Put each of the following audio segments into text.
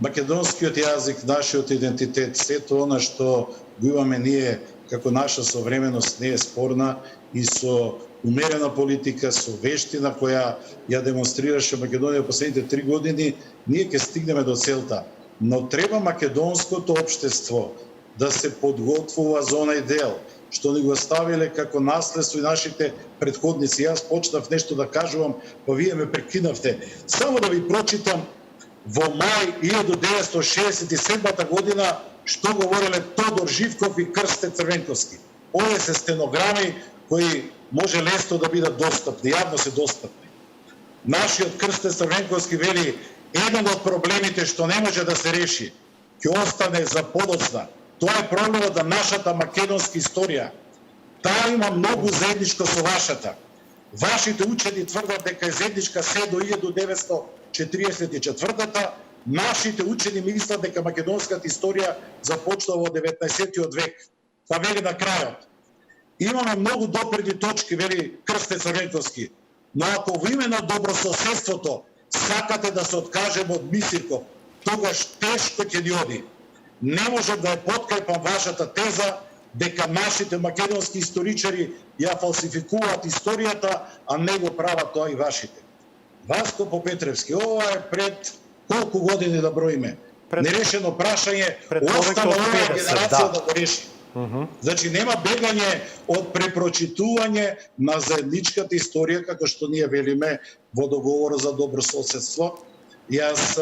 македонскиот јазик, нашиот идентитет, сето она што го имаме ние како наша современост не е спорна и со умерена политика, со вештина која ја демонстрираше Македонија последните 3 години, ние ќе стигнеме до целта. Но треба македонското општество да се подготвува за онај дел што ни го оставиле како наследство и нашите претходници. Јас почнав нешто да кажувам, па вие ме прекинавте. Само да ви прочитам во мај 1967 година што говореле Тодор Живков и Крсте Црвенковски. Овие се стенограми кои може лесно да бидат достапни, јавно се достапни. Нашиот Крсте Црвенковски вели: еден од проблемите што не може да се реши, ќе остане за подоцна. Тоа е проблемот на нашата македонска историја. Таа има многу заедничко со вашата. Вашите учени тврдат дека е заедничка се до 1944-та, нашите учени мислат дека македонската историја започнува во 19 век. Па вели на крајот: имаме многу допирни точки, вели Крсте Црвенковски, но ако во име на добрососедството сакате да се откажеме од Мисирков, тогаш тешко ќе ни оди. Не можам да ја подкрепам вашата теза дека нашите македонски историчари ја фалсификуваат историјата, а не го прават тоа и вашите. Васко Попетревски, ова е пред колку години да броиме? Нерешено прашање, остана оваа генерација да го реши. Значи нема бегање од препрочитување на заедничката историја, како што ние велиме во договорот за добрососедство. Јас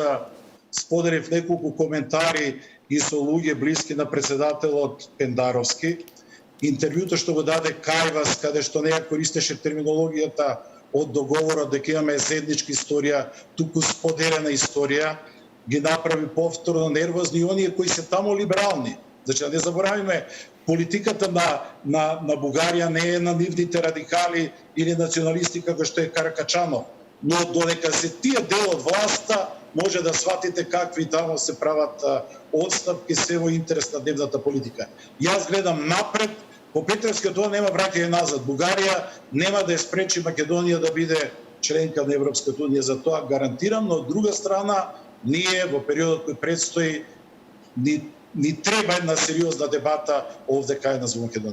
споделив неколку коментари и со луѓе блиски на председателот Пендаровски. Интервјуто што го даде Кајвас, каде што не ја користеше терминологијата од договорот дека имаме заедничка историја, туку споделена историја, ги направи повторно нервозни и оние кои се таму либерални. Значи, да не заборавиме, политиката на Бугарија не е на нивните радикали или националисти како што е Каракачанов, но додека се тие дел од власта, може да сватите какви таму се прават одстапки, се во интерес на дневната политика. Јас гледам напред, Попетревски тоа нема враќање назад. Бугарија нема да ја спречи Македонија да биде членка на Европската унија, за тоа гарантирам, но од друга страна, ние во периодот кој предстои ни треба една сериозна дебата овде кај нас во Македонија.